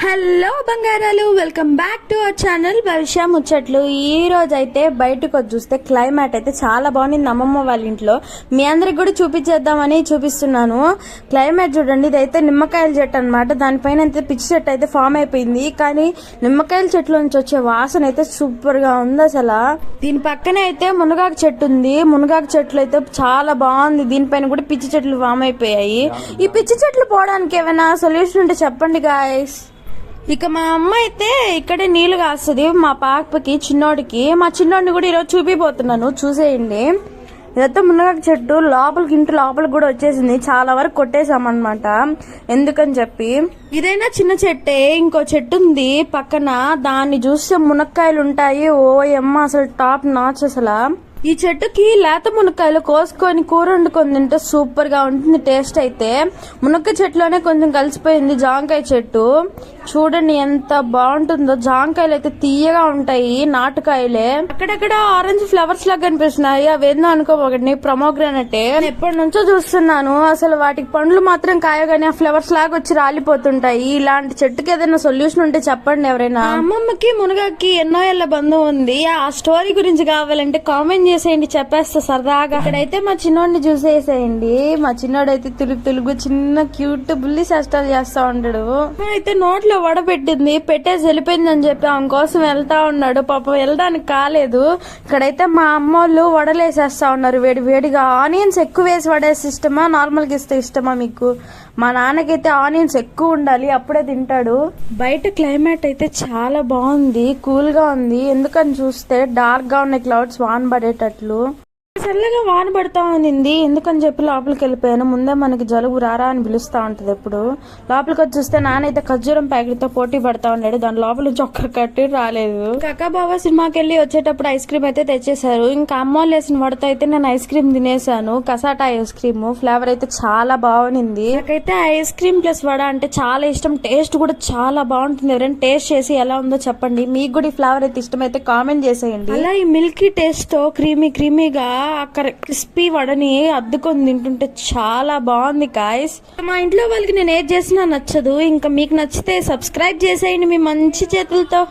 Hello బంగారాలు, welcome back to our channel భవిష్య ముచ్చట్లు. ఈ రోజు అయితే బయటకు వచ్చి చూస్తే క్లైమేట్ అయితే చాలా బాగుంది అమ్మమ్మ వాళ్ళ ఇంట్లో. మీ అందరికి కూడా చూపించేద్దామని చూపిస్తున్నాను. క్లైమేట్ చూడండి, ఇదైతే నిమ్మకాయల చెట్టు అనమాట. దానిపైన అయితే పిచ్చి చెట్టు అయితే ఫామ్ అయిపోయింది, కానీ నిమ్మకాయల చెట్ల నుంచి వచ్చే వాసన అయితే సూపర్ గా ఉంది అసలు. దీని పక్కనే అయితే మునగాకు చెట్టు ఉంది. మునగాకు చెట్లు అయితే చాలా బాగుంది. దీనిపైన కూడా పిచ్చి చెట్లు ఫామ్ అయిపోయాయి. ఈ పిచ్చి చెట్లు పోవడానికి ఏమైనా సొల్యూషన్ ఉంటే చెప్పండి గాయస్. ఇక మా అమ్మ అయితే ఇక్కడే నీళ్లు కాస్తుంది మా పాపకి, చిన్నోడికి. మా చిన్నోడిని కూడా ఈరోజు చూపిపోతున్నాను, చూసేయండి. ఇదంతా మునగాకు చెట్టు లోపలికి, ఇంటి లోపలికి కూడా వచ్చేసింది. చాలా వరకు కొట్టేసామన్నమాట, ఎందుకని చెప్పి. ఇదైనా చిన్న చెట్టే. ఇంకో చెట్టు ఉంది పక్కన, దాన్ని చూస్తే మునక్కాయలు ఉంటాయి. ఓ అమ్మ, అసలు టాప్ నాచ్ అసలు. ఈ చెట్టుకి లేత మునక్కాయలు కోసుకొని కూర వండుకొని తింటే సూపర్ గా ఉంటుంది టేస్ట్ అయితే. మునక్కాయ చెట్టులోనే కొంచెం కలిసిపోయింది జాంకాయ చెట్టు. చూడండి ఎంత బాగుంటుందో. జాంకాయలు అయితే తీయగా ఉంటాయి, నాటుకాయలే. అక్కడక్కడ ఆరెంజ్ ఫ్లవర్స్ లాగా కనిపిస్తున్నాయి. అవేందో అనుకోబోకండి, ప్రమోగ్రానైట్. నేను ఎప్పటి నుంచో చూస్తున్నాను. అసలు వాటికి పండ్లు మాత్రం కాయగానే ఆ ఫ్లవర్స్ లాగా వచ్చి రాలిపోతుంటాయి. ఇలాంటి చెట్టుకి ఏదైనా సొల్యూషన్ ఉంటే చెప్పండి ఎవరైనా. అమ్మమ్మకి మునగాకి ఎన్నో ఏళ్ల బంధం ఉంది. ఆ స్టోరీ గురించి కావాలంటే కామెంట్ చేసేయండి, చెప్పేస్తా సరదాగా. అక్కడైతే మా చిన్నోడిని చూసేసేయండి. మా చిన్నోడు అయితే తెలుగు చిన్న క్యూట్ బుల్లి చేష్టాలు చేస్తా ఉంటాడు. అయితే నోట్లో వడపెట్టింది, పెట్టేసి వెళ్ళిపోయిందని చెప్పి ఆమె కోసం వెళ్తా ఉన్నాడు. పాపం వెళ్ళడానికి కాలేదు. ఇక్కడైతే మా అమ్మోళ్ళు వడలేసేస్తా ఉన్నారు వేడి వేడిగా. ఆనియన్స్ ఎక్కువ వేసి వడేసి ఇష్టమా, నార్మల్ గా ఇస్తే ఇష్టమా మీకు? మా నాన్నకైతే ఆనియన్స్ ఎక్కువ ఉండాలి, అప్పుడే తింటాడు. బయట క్లైమేట్ అయితే చాలా బాగుంది, కూల్ గా ఉంది. ఎందుకని చూస్తే డార్క్ గా ఉన్న క్లౌడ్స్ వాన పడేటట్లు. చల్లగా వాన పడతా ఉంది. ఎందుకని చెప్పి లోపలికి వెళ్ళిపోయాను. ముందే మనకి జలుబు రారా అని పిలుస్తా ఉంటది ఎప్పుడు. లోపలికి వచ్చి చూస్తే నానైతే ఖర్జూరం ప్యాకెట్ తో పోటీ పడతా ఉన్నాడు. దాని లోపల నుంచి ఒక్క కట్టి రాలేదు. కక్కా బాబా సినిమాకి వెళ్ళి వచ్చేటప్పుడు ఐస్ క్రీమ్ అయితే తెచ్చేశారు. ఇంకా అమ్మోళ్ళు వేసిన వడతో అయితే నేను ఐస్ క్రీమ్ తినేసాను. కసాటా ఐస్ క్రీమ్ ఫ్లేవర్ అయితే చాలా బాగుంది. నాకైతే ఐస్ క్రీమ్ ప్లస్ వడ అంటే చాలా ఇష్టం. టేస్ట్ కూడా చాలా బాగుంటుంది. ఎవరైనా టేస్ట్ చేసి ఎలా ఉందో చెప్పండి. మీకు కూడా ఈ ఫ్లేవర్ అయితే ఇష్టమైతే కామెంట్ చేసేయండి. అలా ఈ మిల్కీ టేస్ట్ తో క్రీమీగా అక్కడ క్రిస్పీ వడని అద్దుకొని తింటుంటే చాలా బాగుంది గాయ్స్. మా ఇంట్లో వాళ్ళకి నేను ఏది చేసినా నచ్చదు. ఇంకా మీకు నచ్చితే సబ్స్క్రైబ్ చేసేయండి మీ మంచి చేతులతో.